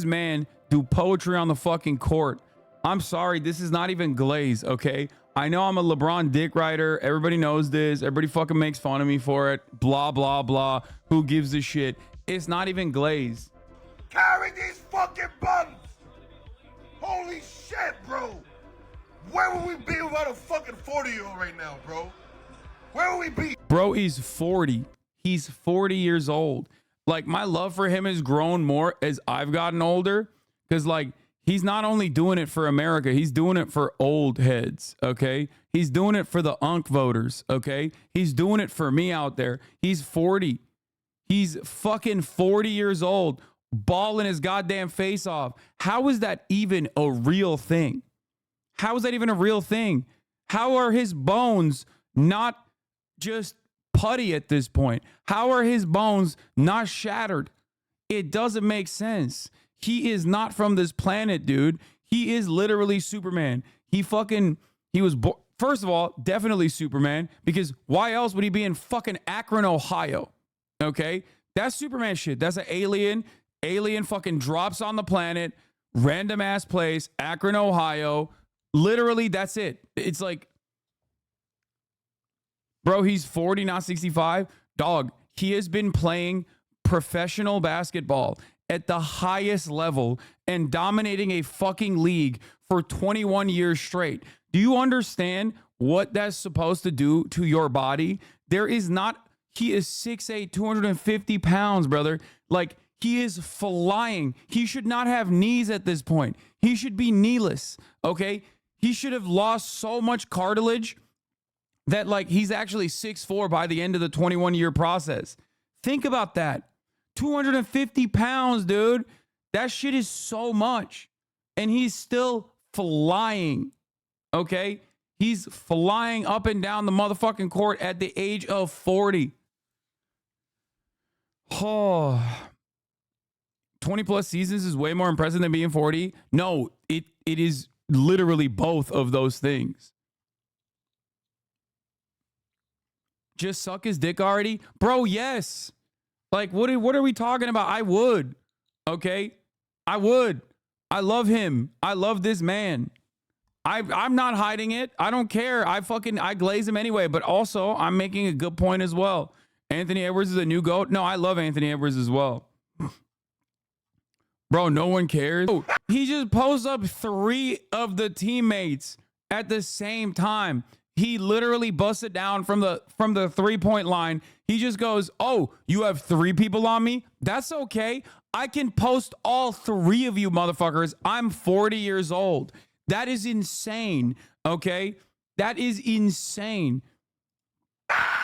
man do poetry on the fucking court. I'm sorry, this is not even glaze, okay? I know I'm a LeBron dick writer. Everybody knows this. Everybody fucking makes fun of me for it. Blah, blah, blah. Who gives a shit? It's not even glaze. Carry these fucking buttons! Holy shit, bro! Where would we be without a fucking 40-year-old right now, bro? Where would we be? Bro, he's 40. He's 40 years old. Like, my love for him has grown more as I've gotten older. Because, like, he's not only doing it for America, he's doing it for old heads, okay? He's doing it for the UNC voters, okay? He's doing it for me out there. He's 40. He's fucking 40 years old, balling his goddamn face off. How is that even a real thing? How is that even a real thing? How are his bones not just putty at this point? How are his bones not shattered? It doesn't make sense. He is not from this planet, dude. He is literally Superman. He was first of all, definitely Superman, because why else would he be in fucking Akron, Ohio? Okay? That's Superman shit. That's an alien. Alien fucking drops on the planet, random ass place, Akron, Ohio. Literally, that's it. It's like, bro, he's 40, not 65. Dog, he has been playing professional basketball at the highest level and dominating a fucking league for 21 years straight. Do you understand what that's supposed to do to your body? He is 6'8", 250 pounds, brother. Like, he is flying. He should not have knees at this point. He should be kneeless, okay? He should have lost so much cartilage that, like, he's actually 6'4" by the end of the 21-year process. Think about that. 250 pounds, dude. That shit is so much. And he's still flying, okay? He's flying up and down the motherfucking court at the age of 40. Oh, 20 plus seasons is way more impressive than being 40. No, it is literally both of those things. Just suck his dick already? Bro, yes. Like, what are we talking about? I would. Okay? I would. I love him. I love this man. I'm not hiding it. I don't care. I glaze him anyway. But also, I'm making a good point as well. Anthony Edwards is a new GOAT. No, I love Anthony Edwards as well. Bro, no one cares. Oh, he just posts up 3 of the teammates at the same time. He literally busts it down from the 3-point line. He just goes, "Oh, you have 3 people on me? That's okay. I can post all 3 of you motherfuckers. I'm 40 years old." That is insane, okay? That is insane.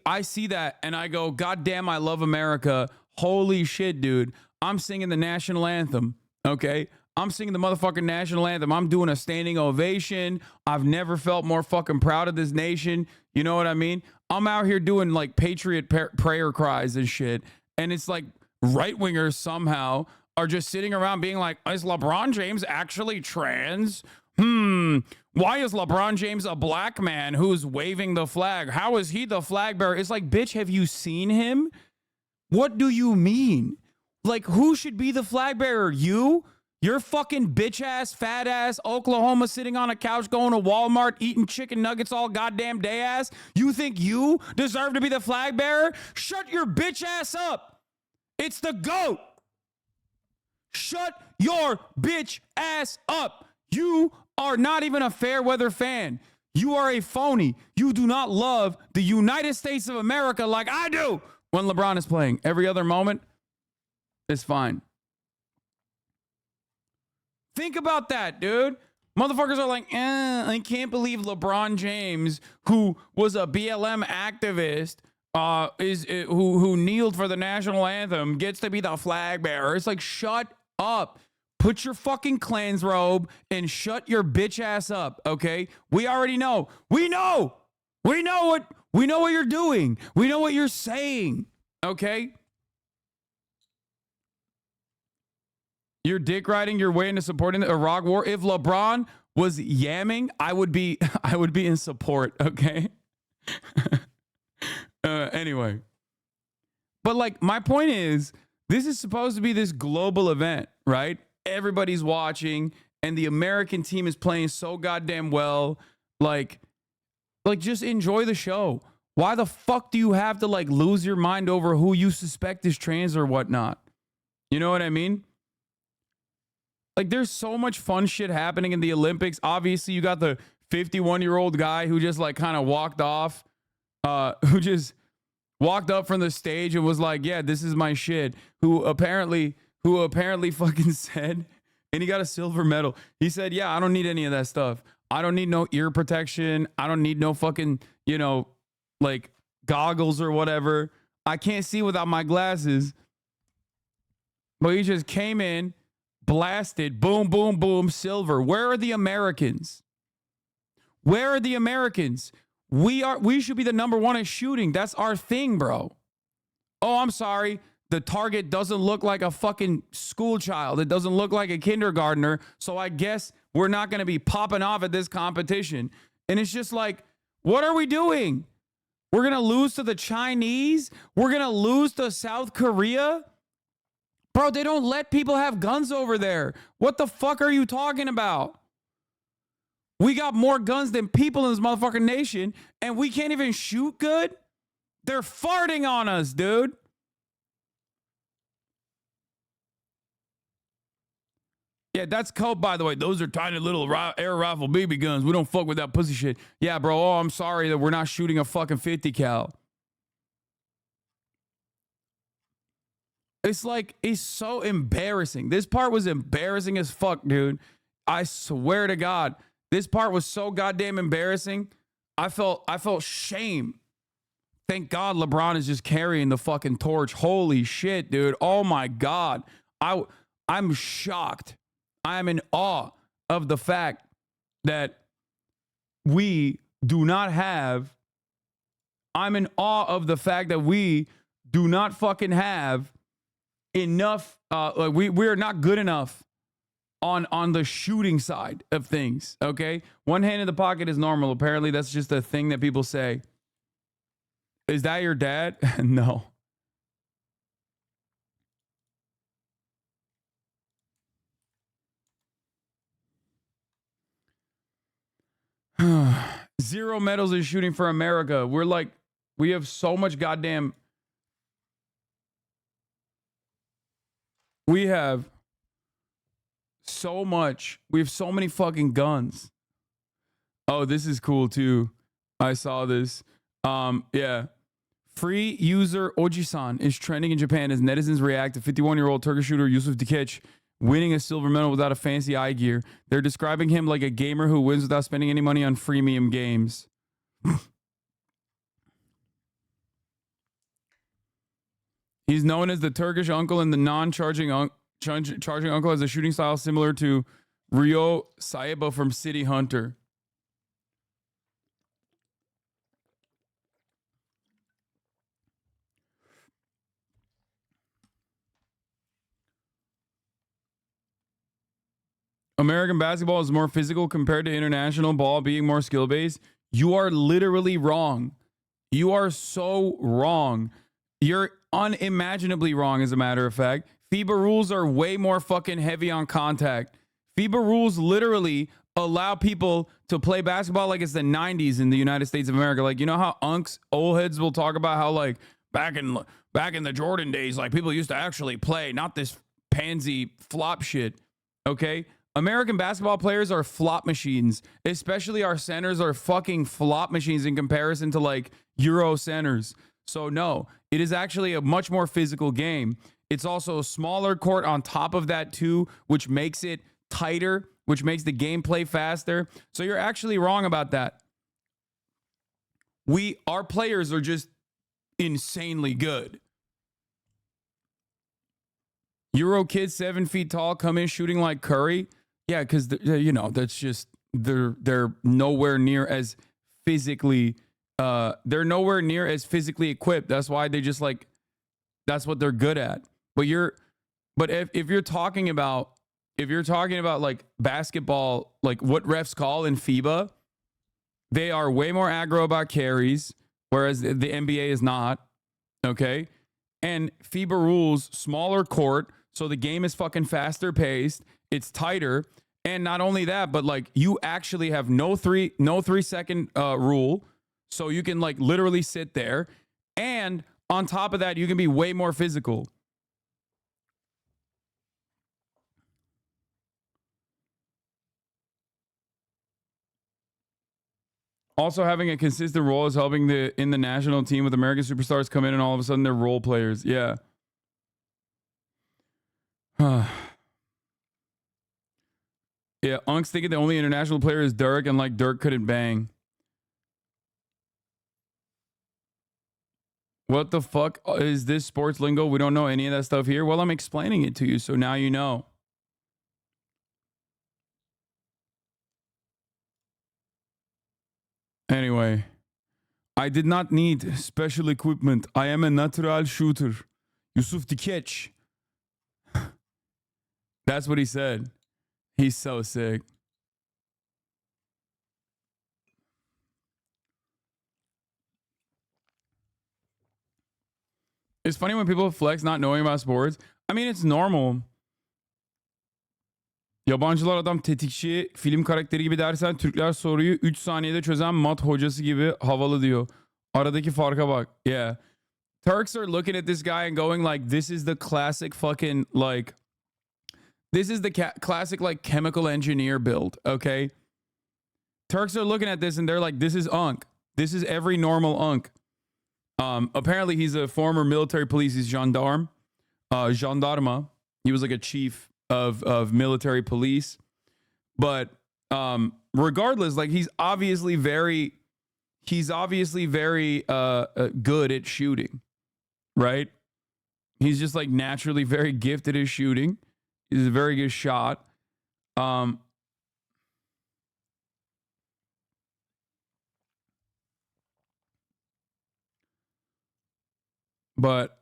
I see that and I go, "God damn, I love America." Holy shit, dude. I'm singing the national anthem, okay? I'm singing the motherfucking national anthem. I'm doing a standing ovation. I've never felt more fucking proud of this nation. You know what I mean? I'm out here doing like patriot prayer cries and shit. And it's like right-wingers somehow are just sitting around being like, "Is LeBron James actually trans? Why is LeBron James a black man who's waving the flag? How is he the flag bearer?" It's like, bitch, have you seen him? What do you mean? Like, who should be the flag bearer? You? You're fucking bitch ass, fat ass, Oklahoma sitting on a couch going to Walmart eating chicken nuggets all goddamn day ass? You think you deserve to be the flag bearer? Shut your bitch ass up. It's the GOAT. Shut your bitch ass up. You are not even a fair weather fan. You are a phony. You do not love the United States of America like I do when LeBron is playing. Every other moment is fine. Think about that, dude. Motherfuckers are like, I can't believe LeBron James, who was a BLM activist, who kneeled for the national anthem, gets to be the flag bearer. It's like, shut up. Put your fucking Klan's robe and shut your bitch ass up, okay? We already know. We know what you're doing. We know what you're saying, okay? You're dick riding your way into supporting the Iraq war. If LeBron was yamming, I would be in support, okay? Anyway. But like, my point is, this is supposed to be this global event, right? everybody's watching and the American team is playing so goddamn well. Like just enjoy the show. Why the fuck do you have to like lose your mind over who you suspect is trans or whatnot? You know what I mean? Like there's so much fun shit happening in the Olympics. Obviously, you got the 51-year-old guy who just like kind of walked off, who just walked up from the stage and was like, yeah, this is my shit. Who apparently fucking said, and he got a silver medal. He said, yeah, I don't need any of that stuff. I don't need no ear protection. I don't need no fucking, you know, like goggles or whatever. I can't see without my glasses. But he just came in, blasted, boom, boom, boom, silver. Where are the Americans? Where are the Americans? We should be the number one in shooting. That's our thing, bro. Oh, I'm sorry. The target doesn't look like a fucking school child. It doesn't look like a kindergartner. So I guess we're not going to be popping off at this competition. And it's just like, what are we doing? We're going to lose to the Chinese? We're going to lose to South Korea? Bro, they don't let people have guns over there. What the fuck are you talking about? We got more guns than people in this motherfucking nation, and we can't even shoot good? They're farting on us, dude. Yeah, that's cope, by the way. Those are tiny little air rifle BB guns. We don't fuck with that pussy shit. Yeah, bro. Oh, I'm sorry that we're not shooting a fucking 50 cal. It's like, it's so embarrassing. This part was embarrassing as fuck, dude. I swear to God, this part was so goddamn embarrassing. I felt shame. Thank God LeBron is just carrying the fucking torch. Holy shit, dude. Oh my God. I'm shocked. I'm in awe of the fact that we do not have. I'm in awe of the fact that we do not fucking have enough. Like we're not good enough on the shooting side of things. Okay, one hand in the pocket is normal. Apparently, that's just a thing that people say. Is that your dad? No. Zero medals in shooting for America. We have so much goddamn. We have so much. We have so many fucking guns. Oh, this is cool too. I saw this. Yeah. Free user Ojisan is trending in Japan as netizens react to 51-year-old Turkish shooter Yusuf Dikic winning a silver medal without a fancy eye gear. They're describing him like a gamer who wins without spending any money on freemium games. He's known as the Turkish uncle and the non-charging charging uncle has a shooting style similar to Ryo Saiba from City Hunter. American basketball is more physical compared to international ball being more skill-based. You are literally wrong. You are so wrong. You're unimaginably wrong, as a matter of fact. FIBA rules are way more fucking heavy on contact. FIBA rules literally allow people to play basketball like it's the 90s in the United States of America. Like, you know how old heads will talk about how like back in the Jordan days, like people used to actually play, not this pansy flop shit. Okay? American basketball players are flop machines. Especially our centers are fucking flop machines in comparison to like Euro centers. So no, it is actually a much more physical game. It's also a smaller court on top of that too, which makes it tighter, which makes the gameplay faster. So you're actually wrong about that. Our players are just insanely good. Euro kids 7 feet tall come in shooting like Curry. Yeah, because you know that's just they're nowhere near as physically equipped. That's why they just like that's what they're good at. But if you're talking about like basketball, like what refs call in FIBA, they are way more aggro about carries, whereas the NBA is not. Okay, and FIBA rules smaller court. So the game is fucking faster paced It's tighter. And not only that, but like you actually have no 3-second rule. So you can like literally sit there. And on top of that, you can be way more physical. Also, having a consistent role is helping in the national team with American superstars come in and all of a sudden they're role players. Yeah. Yeah, Unk's thinking the only international player is Dirk, and like Dirk couldn't bang. What the fuck is this sports lingo? We don't know any of that stuff here. Well, I'm explaining it to you, so now you know. Anyway, I did not need special equipment. I am a natural shooter. Yusuf Dikeç. That's what he said. He's so sick. It's funny when people flex not knowing about sports. I mean, it's normal. Yabancılar adam tetikçi, film karakteri gibi dersen Türkler soruyu 3 saniyede çözen mat hocası gibi havalı diyor. Aradaki farka bak. Yeah. Turks are looking at this guy and going like, this is the classic fucking like, this is the classic like chemical engineer build, okay? Turks are looking at this and they're like, this is Unk. This is every normal Unk. Apparently he's a former military police. He's gendarme. Gendarme. He was like a chief of military police. But regardless, like he's obviously very good at shooting, right? He's just like naturally very gifted at shooting. He's a very good shot. But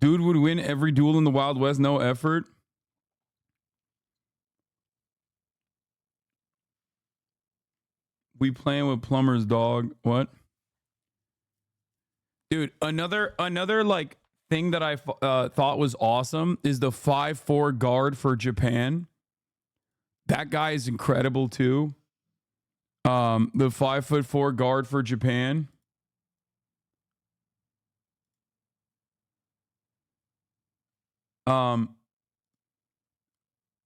dude would win every duel in the Wild West, no effort. We playing with plumbers, dog. What? Dude, another like thing that I thought was awesome is the 5'4" guard for Japan. That guy is incredible too. The 5'4" guard for Japan.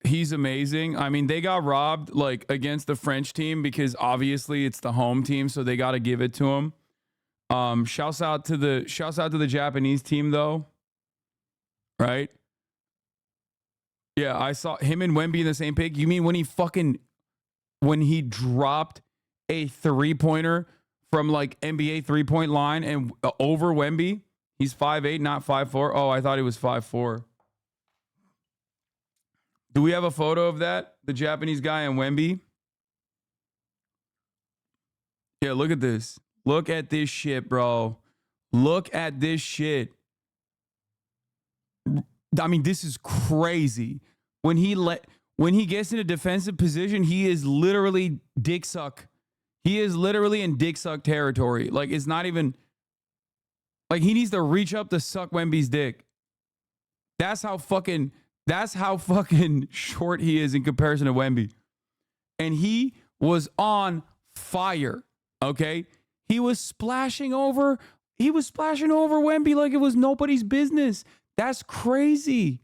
He's amazing. I mean, they got robbed like against the French team because obviously it's the home team, so they got to give it to him. Shouts out to the Japanese team though. Right? Yeah, I saw him and Wemby in the same pick. You mean when he dropped a 3-pointer from like NBA 3-point line and over Wemby? He's 5'8", not 5'4". Oh, I thought he was 5'4". Do we have a photo of that? The Japanese guy and Wemby? Yeah, look at this. Look at this shit, bro. Look at this shit. I mean, this is crazy. When he gets in a defensive position, he is literally dick suck. He is literally in dick suck territory. Like, it's not even like he needs to reach up to suck Wemby's dick. That's how fucking short he is in comparison to Wemby. And he was on fire. Okay? He was splashing over Wemby like it was nobody's business. That's crazy.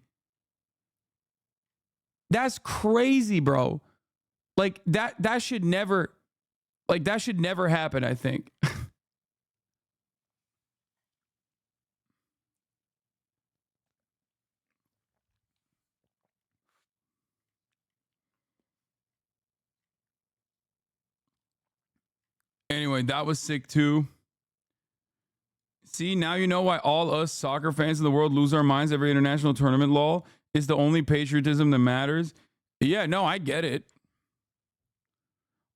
That's crazy, bro. Like that should never happen, I think. Anyway, that was sick too. See, now you know why all us soccer fans in the world lose our minds every international tournament, lol. It's the only patriotism that matters. Yeah, no, I get it.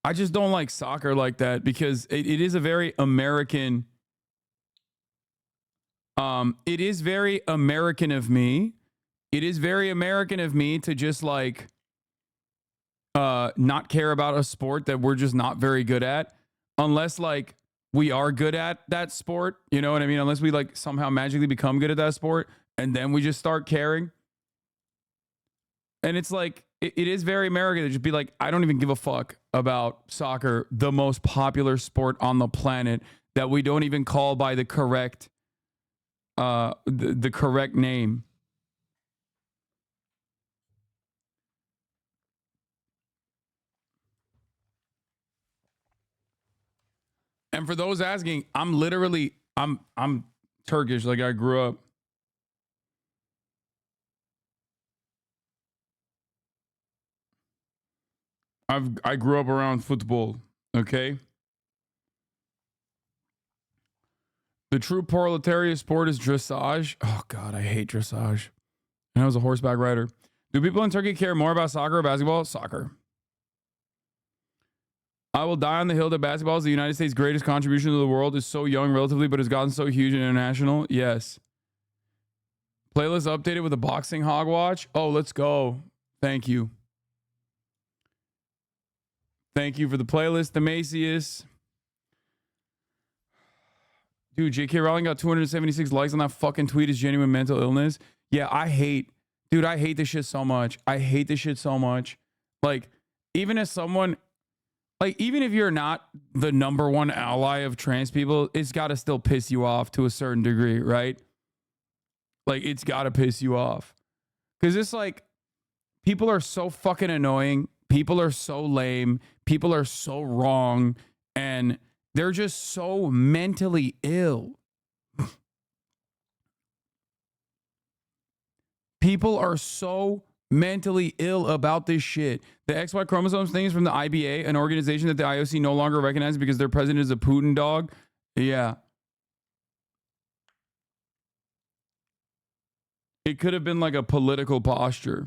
I just don't like soccer like that because it is a very American. It is very American of me. It is very American of me to just like not care about a sport that we're just not very good at. Unless like we are good at that sport, you know what I mean? Unless we like somehow magically become good at that sport and then we just start caring. And it's like, it is very American to just be like, I don't even give a fuck about soccer, the most popular sport on the planet that we don't even call by the correct, the correct name. And for those asking, I'm Turkish. Like I grew up. I grew up around football. Okay. The true proletariat sport is dressage. Oh God, I hate dressage. And I was a horseback rider. Do people in Turkey care more about soccer or basketball? Soccer. I will die on the hill that basketball is the United States' greatest contribution to the world. Is so young relatively, but has gotten so huge and international. Yes. Playlist updated with a boxing Hogwatch. Oh, let's go. Thank you. Thank you for the playlist, the Macius. Dude, J.K. Rowling got 276 likes on that fucking tweet. Is genuine mental illness. Yeah, I hate this shit so much. I hate this shit so much. Like, even as someone, like, even if you're not the number one ally of trans people, it's got to still piss you off to a certain degree, right? Like, it's got to piss you off. Because it's like, people are so fucking annoying. People are so lame. People are so wrong. And they're just so mentally ill. People are so mentally ill about this shit. The XY chromosomes thing is from the IBA, an organization that the IOC no longer recognizes because their president is a Putin dog. Yeah. It could have been like a political posture.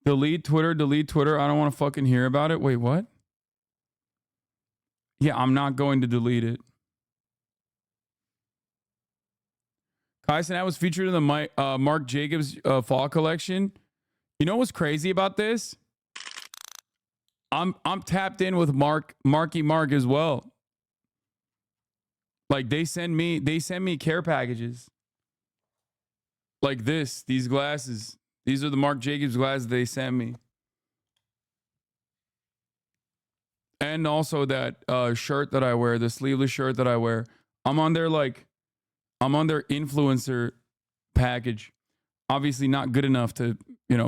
Delete Twitter, delete Twitter. I don't want to fucking hear about it. Wait, what? Yeah, I'm not going to delete it. Hasan was featured in the Marc Jacobs fall collection. You know what's crazy about this? I'm tapped in with Marky Mark as well. Like they send me care packages. Like these glasses. These are the Marc Jacobs glasses they sent me. And also that shirt that I wear, the sleeveless shirt that I wear. I'm on their influencer package. Obviously not good enough to,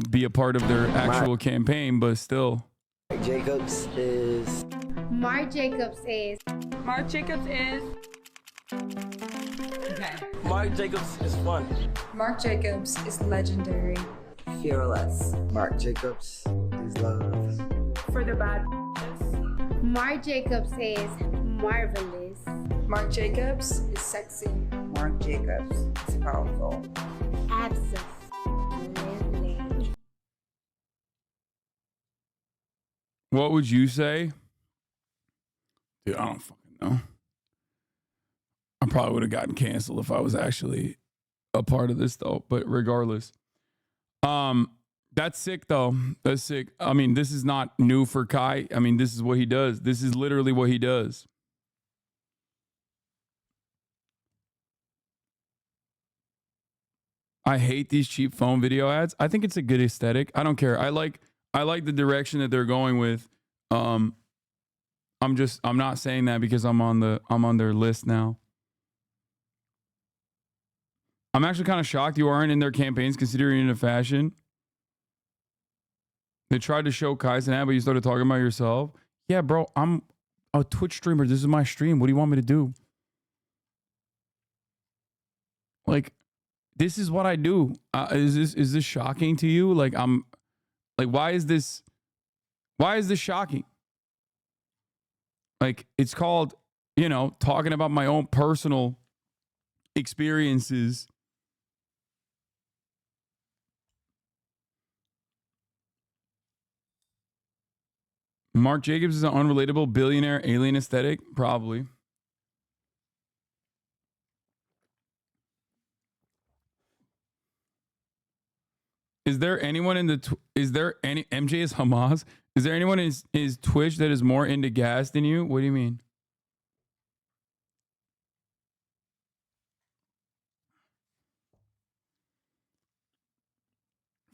be a part of their actual campaign, but still. Marc Jacobs is. Marc Jacobs is. Marc Jacobs is. Okay. Marc Jacobs is fun. Marc Jacobs is legendary. Fearless. Marc Jacobs is love. For the bad. Marc Jacobs is marvelous. Marc Jacobs is sexy. Marc Jacobs is powerful. Absolutely. What would you say? Dude, I don't fucking know. I probably would have gotten canceled if I was actually a part of this though, but regardless. That's sick though. That's sick. I mean, this is not new for Kai. I mean, this is what he does. This is literally what he does. I hate these cheap phone video ads. I think it's a good aesthetic. I don't care. I like the direction that they're going with. I'm not saying that because I'm on their list now. I'm actually kind of shocked you aren't in their campaigns considering it in fashion. They tried to show Hasan, but you started talking about yourself. Yeah, bro, I'm a Twitch streamer. This is my stream. What do you want me to do? Like, this is what I do. Is this shocking to you? Like, why is this shocking? Like, it's called, talking about my own personal experiences. Marc Jacobs is an unrelatable billionaire alien aesthetic? Probably. Is there anyone is there any MJ is Hamas? Is there anyone is Twitch that is more into gas than you? What do you mean?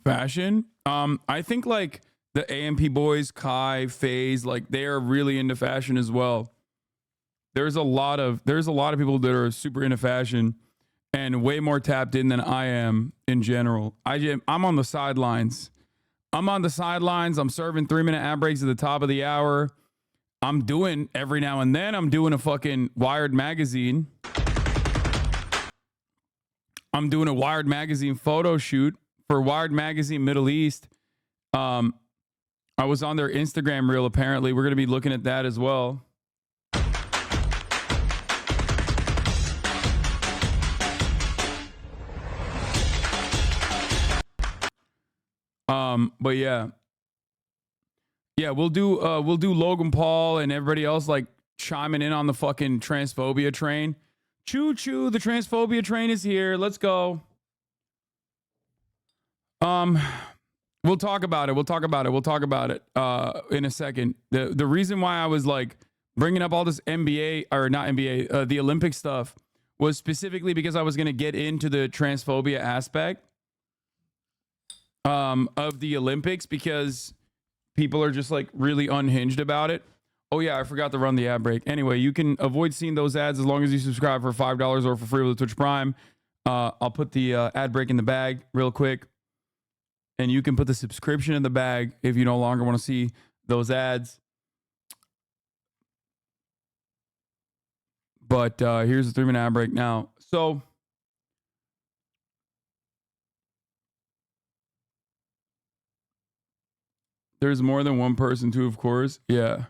Fashion. I think like the AMP boys, Kai, FaZe, like they are really into fashion as well. There's a lot of people that are super into fashion and way more tapped in than I am in general. I'm on the sidelines. I'm on the sidelines. I'm serving 3-minute ad breaks at the top of the hour. I'm doing every now and then. I'm doing a fucking Wired magazine. I'm doing a Wired magazine photo shoot for Wired magazine Middle East. I was on their Instagram reel. Apparently, we're gonna be looking at that as well. But yeah, we'll do Logan Paul and everybody else like chiming in on the fucking transphobia train. Choo choo, the transphobia train is here. Let's go. We'll talk about it. We'll talk about it in a second. The reason why I was like bringing up all this NBA or not NBA, the Olympic stuff was specifically because I was going to get into the transphobia aspect of the Olympics because people are just like really unhinged about it. Oh yeah, I forgot to run the ad break. Anyway, you can avoid seeing those ads as long as you subscribe for $5 or for free with the Twitch Prime. I'll put the ad break in the bag real quick. And you can put the subscription in the bag if you no longer want to see those ads. But here's the 3-minute ad break now. So there's more than one person too, of course. Yeah.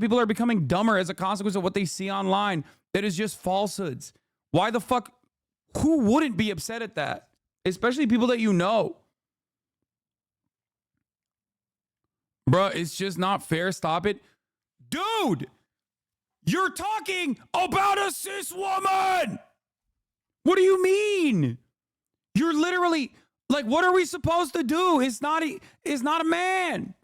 People are becoming dumber as a consequence of what they see online that is just falsehoods. Why the fuck? Who wouldn't be upset at that? especially people that you know. Bruh, it's just not fair. Stop it. Dude, you're talking about a cis woman. What do you mean? You're literally like, what are we supposed to do? It's not a man.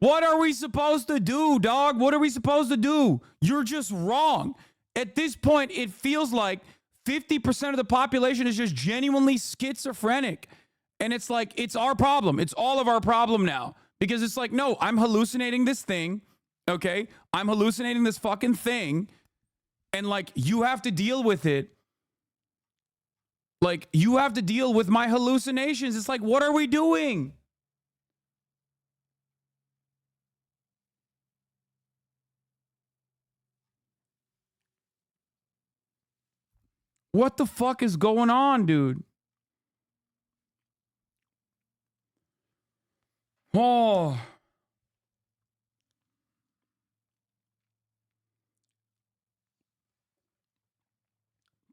What are we supposed to do, dog? What are we supposed to do? You're just wrong. At this point, it feels like 50% of the population is just genuinely schizophrenic. And it's like, it's our problem. It's all of our problem now. Because it's like, no, I'm hallucinating this thing. Okay? I'm hallucinating this fucking thing. And like, you have to deal with it. Like, you have to deal with my hallucinations. It's like, what are we doing? What the fuck is going on, dude? Oh.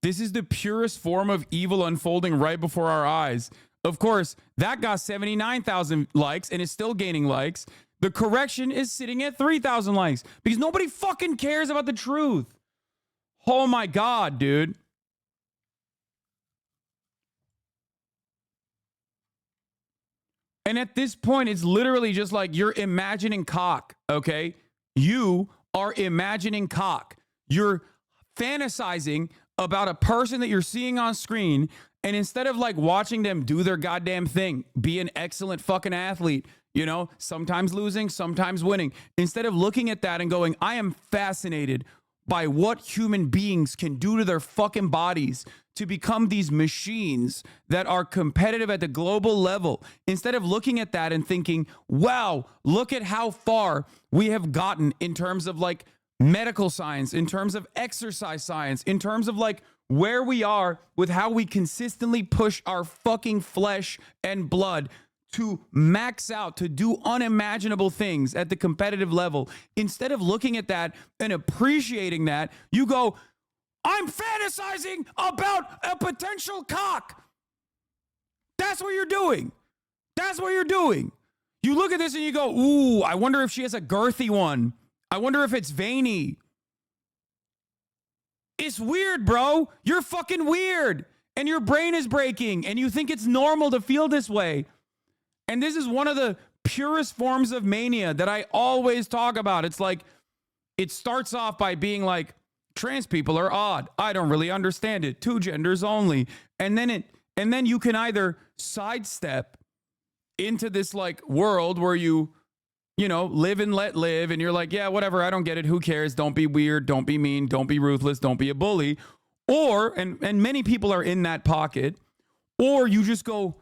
This is the purest form of evil unfolding right before our eyes. Of course, that got 79,000 likes and is still gaining likes. The correction is sitting at 3,000 likes because nobody fucking cares about the truth. Oh my God, dude. And at this point, it's literally just like you're imagining cock, okay? You are imagining cock. You're fantasizing about a person that you're seeing on screen, and instead of like watching them do their goddamn thing, be an excellent fucking athlete, you know, sometimes losing, sometimes winning, instead of looking at that and going, I am fascinated by what human beings can do to their fucking bodies to become these machines that are competitive at the global level. Instead of looking at that and thinking, wow, look at how far we have gotten in terms of like medical science, in terms of exercise science, in terms of like where we are with how we consistently push our fucking flesh and blood to max out, to do unimaginable things at the competitive level. Instead of looking at that and appreciating that, you go, I'm fantasizing about a potential cock. That's what you're doing. That's what you're doing. You look at this and you go, ooh, I wonder if she has a girthy one. I wonder if it's veiny. It's weird, bro. You're fucking weird. And your brain is breaking and you think it's normal to feel this way. And this is one of the purest forms of mania that I always talk about. It's like, it starts off by being like, trans people are odd. I don't really understand it. Two genders only. And then you can either sidestep into this like world where you know, live and let live. And you're like, yeah, whatever. I don't get it. Who cares? Don't be weird. Don't be mean. Don't be ruthless. Don't be a bully. Or, and many people are in that pocket, or you just go,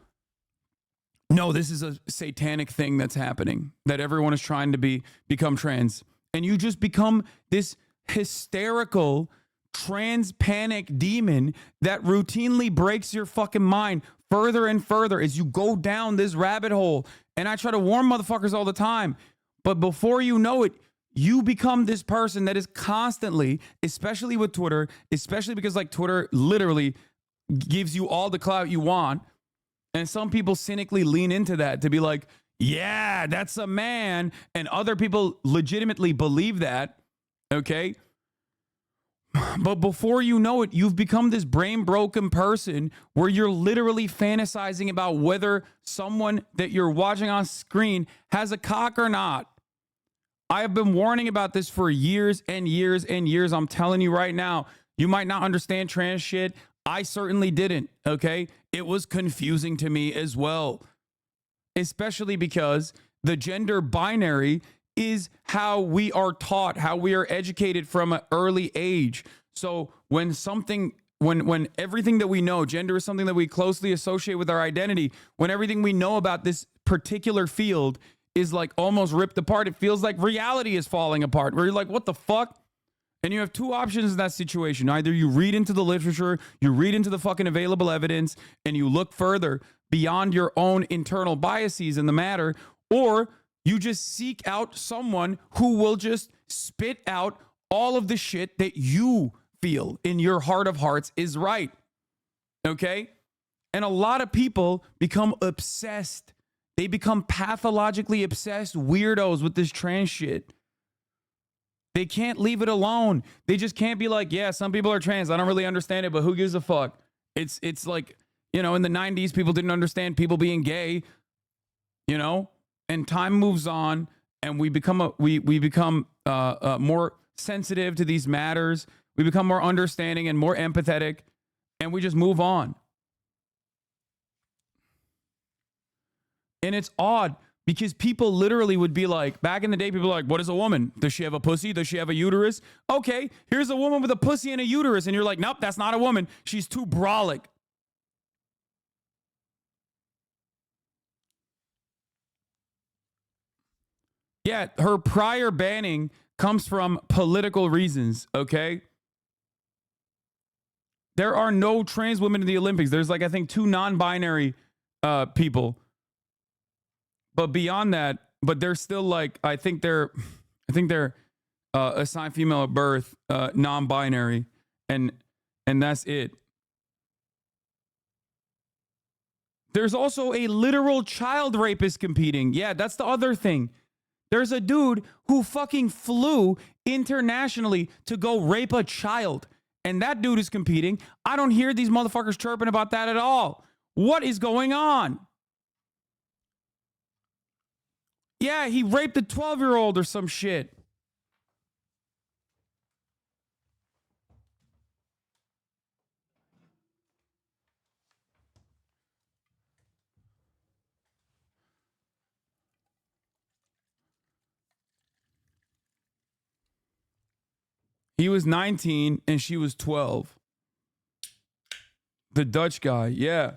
no, this is a satanic thing that's happening, that everyone is trying to become trans. And you just become this hysterical trans panic demon that routinely breaks your fucking mind further and further as you go down this rabbit hole. And I try to warn motherfuckers all the time, but before you know it, you become this person that is constantly, especially with Twitter, especially because like Twitter literally gives you all the clout you want. And some people cynically lean into that to be like, yeah, that's a man. And other people legitimately believe that. Okay. But before you know it, you've become this brain broken person where you're literally fantasizing about whether someone that you're watching on screen has a cock or not. I have been warning about this for years and years and years. I'm telling you right now, you might not understand trans shit. I certainly didn't. Okay. It was confusing to me as well, especially because the gender binary is how we are taught, how we are educated from an early age. So when everything that we know, gender is something that we closely associate with our identity, when everything we know about this particular field is like almost ripped apart, it feels like reality is falling apart, where you're like, what the fuck? And you have two options in that situation. Either you read into the literature, you read into the fucking available evidence, and you look further beyond your own internal biases in the matter, or you just seek out someone who will just spit out all of the shit that you feel in your heart of hearts is right. Okay? And a lot of people become obsessed. They become pathologically obsessed weirdos with this trans shit. They can't leave it alone. They just can't be like, yeah, some people are trans. I don't really understand it, but who gives a fuck? It's like, you know, in the 90s, people didn't understand people being gay, you know, and time moves on and we become more sensitive to these matters. We become more understanding and more empathetic, and we just move on. And it's odd because people literally would be like, back in the day, people were like, what is a woman? Does she have a pussy? Does she have a uterus? Okay, here's a woman with a pussy and a uterus. And you're like, nope, that's not a woman. She's too brolic. Yeah, her prior banning comes from political reasons, okay? There are no trans women in the Olympics. There's like, I think, 2 non-binary people. But beyond that, but they're still like, I think they're assigned female at birth, non-binary, and that's it. There's also a literal child rapist competing. Yeah, that's the other thing. There's a dude who fucking flew internationally to go rape a child, and that dude is competing. I don't hear these motherfuckers chirping about that at all. What is going on? Yeah, he raped a 12-year-old or some shit. He was 19 and she was 12. The Dutch guy, yeah.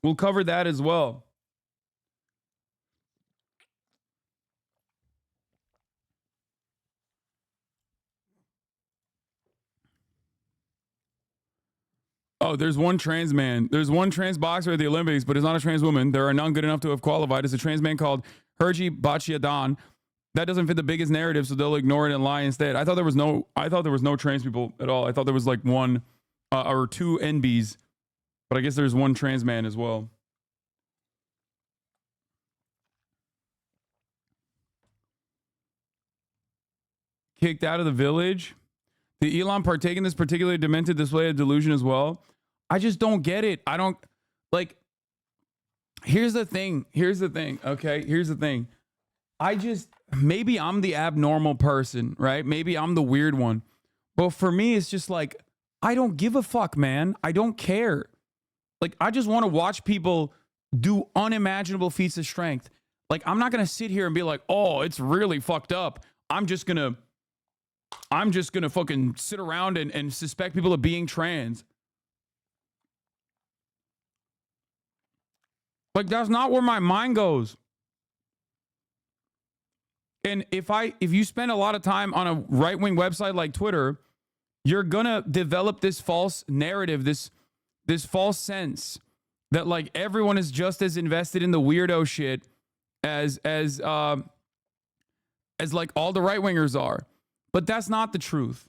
We'll cover that as well. Oh, there's one trans man. There's one trans boxer at the Olympics, but it's not a trans woman. There are none good enough to have qualified. It's a trans man called Herji Bachiadan. That doesn't fit the biggest narrative, so they'll ignore it and lie instead. I thought there was no trans people at all. I thought there was like one or 2 NBs, but I guess there's one trans man as well. Kicked out of the village. Did Elon partake in this particularly demented display of delusion as well? I just don't get it. I don't like. Here's the thing. Okay. Here's the thing. Maybe I'm the abnormal person, right? Maybe I'm the weird one. But for me, it's just like, I don't give a fuck, man. I don't care. Like, I just want to watch people do unimaginable feats of strength. Like, I'm not going to sit here and be like, oh, it's really fucked up. I'm just going to fucking sit around and suspect people of being trans. Like, that's not where my mind goes. And if you spend a lot of time on a right-wing website like Twitter, you're gonna develop this false narrative, this false sense that like everyone is just as invested in the weirdo shit as like all the right-wingers are. But that's not the truth.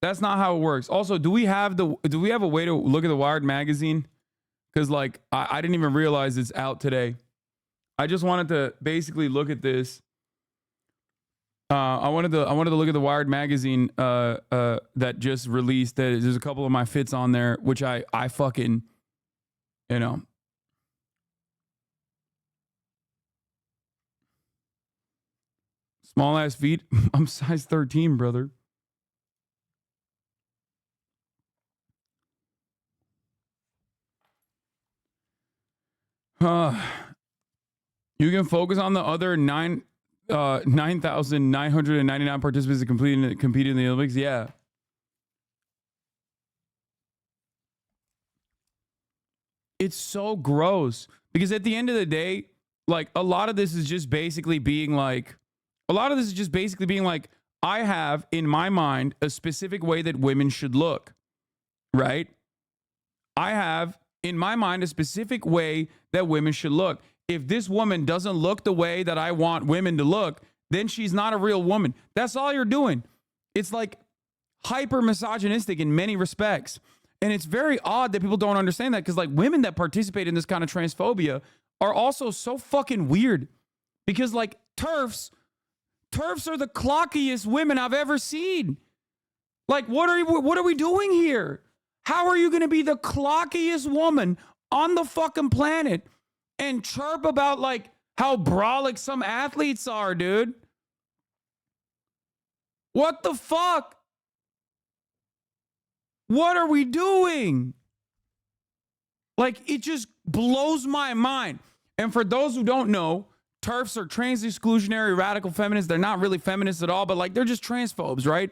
That's not how it works. Also, do we have a way to look at the Wired magazine? Because like I didn't even realize it's out today. I just wanted to basically look at this. I wanted to look at the Wired magazine that just released. There's a couple of my fits on there, which I fucking, you know. Small ass feet. I'm size 13, brother. You can focus on the other 9,999 participants that competed in the Olympics. Yeah. It's so gross because at the end of the day, like a lot of this is just basically being like, I have in my mind a specific way that women should look, right? I have in my mind a specific way that women should look. If this woman doesn't look the way that I want women to look, then she's not a real woman. That's all you're doing. It's like hyper misogynistic in many respects. And it's very odd that people don't understand that because like women that participate in this kind of transphobia are also so fucking weird because like TERFs are the clockiest women I've ever seen. Like, what are we doing here? How are you going to be the clockiest woman on the fucking planet and chirp about like how brolic some athletes are, dude? What the fuck? What are we doing? Like, it just blows my mind. And for those who don't know, TERFs are trans exclusionary radical feminists. They're not really feminists at all, but like they're just transphobes, right?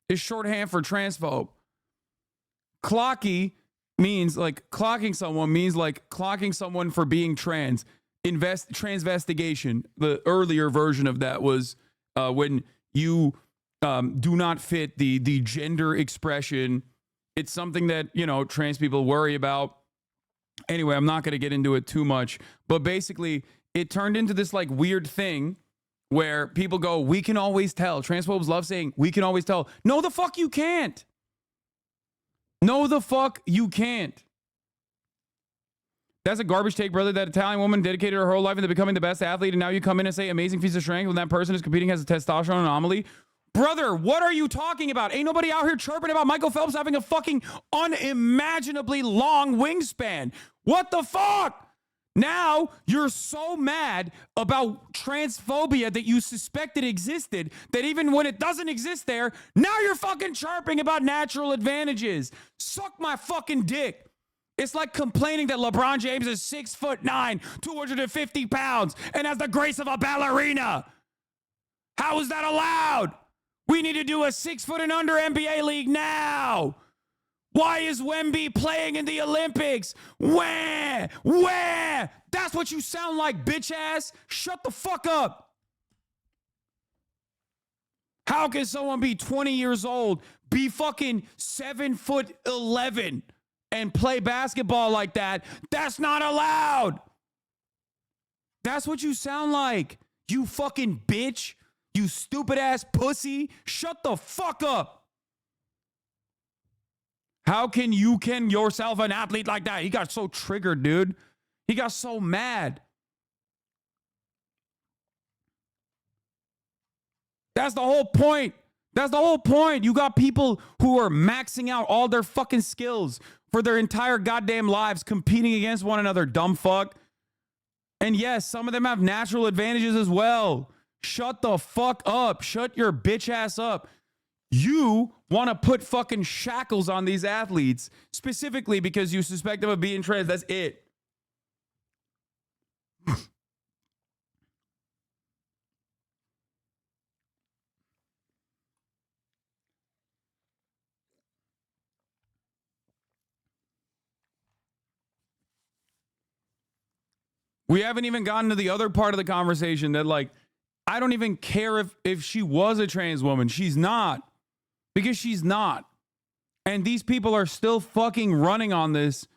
It's shorthand for transphobe. Clocky means like clocking someone means like clocking someone for being trans. Transvestigation. The earlier version of that was when you do not fit the gender expression. It's something that, you know, trans people worry about. Anyway, I'm not going to get into it too much, but basically it turned into this like weird thing where people go, we can always tell. Transphobes love saying, we can always tell. No, the fuck you can't. No, the fuck you can't. That's a garbage take, brother. That Italian woman dedicated her whole life into becoming the best athlete, and now you come in and say amazing feats of strength when that person is competing as a testosterone anomaly. Brother, what are you talking about? Ain't nobody out here chirping about Michael Phelps having a fucking unimaginably long wingspan. What the fuck? Now you're so mad about transphobia that you suspected existed that even when it doesn't exist there, now you're fucking chirping about natural advantages. Suck my fucking dick. It's like complaining that LeBron James is 6'9", 250 pounds, and has the grace of a ballerina. How is that allowed? We need to do a 6 foot and under NBA league now. Why is Wemby playing in the Olympics? Where? That's what you sound like, bitch ass. Shut the fuck up. How can someone be 20 years old, be fucking 7'11", and play basketball like that? That's not allowed. That's what you sound like, you fucking bitch. You stupid ass pussy. Shut the fuck up. How can you yourself an athlete like that? He got so triggered, dude. He got so mad. That's the whole point. That's the whole point. You got people who are maxing out all their fucking skills for their entire goddamn lives competing against one another, dumb fuck. And yes, some of them have natural advantages as well. Shut the fuck up. Shut your bitch ass up. You want to put fucking shackles on these athletes specifically because you suspect them of being trans. That's it. We haven't even gotten to the other part of the conversation that like, I don't even care if she was a trans woman. She's not. Because she's not. And these people are still fucking running on this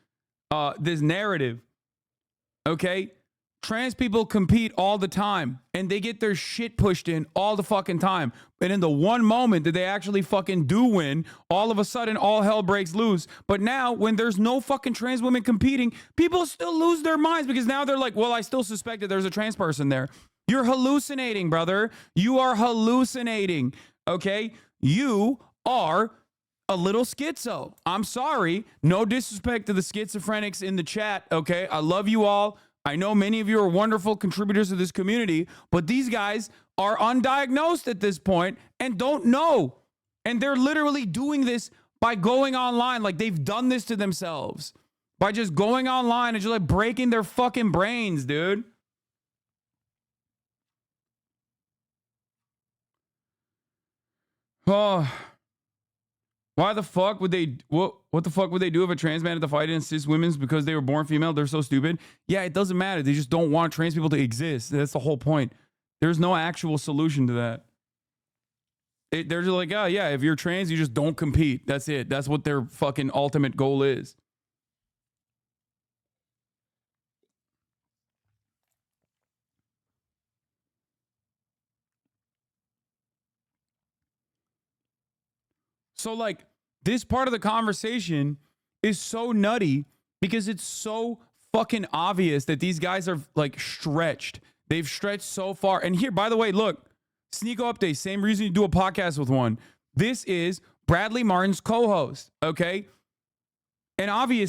narrative. Okay? Trans people compete all the time. And they get their shit pushed in all the fucking time. And in the one moment that they actually fucking do win, all of a sudden all hell breaks loose. But now when there's no fucking trans women competing, people still lose their minds because now they're like, well, I still suspected there's a trans person there. You're hallucinating, brother. You are hallucinating, okay? You are a little schizo. I'm sorry. No disrespect to the schizophrenics in the chat, okay? I love you all. I know many of you are wonderful contributors to this community, but these guys are undiagnosed at this point and don't know. And they're literally doing this by going online. Like they've done this to themselves by just going online and just like breaking their fucking brains, dude. Oh, why the fuck would they, what the fuck would they do if a trans man had to fight against cis women because they were born female? They're so stupid. Yeah, it doesn't matter. They just don't want trans people to exist. That's the whole point. There's no actual solution to that. They're just like, oh yeah, if you're trans, you just don't compete. That's it. That's what their fucking ultimate goal is. So like this part of the conversation is so nutty because it's so fucking obvious that these guys are like stretched. They've stretched so far. And here, by the way, look, Sneeko update, same reason you do a podcast with one. This is Bradley Martin's co-host, okay? And obviously,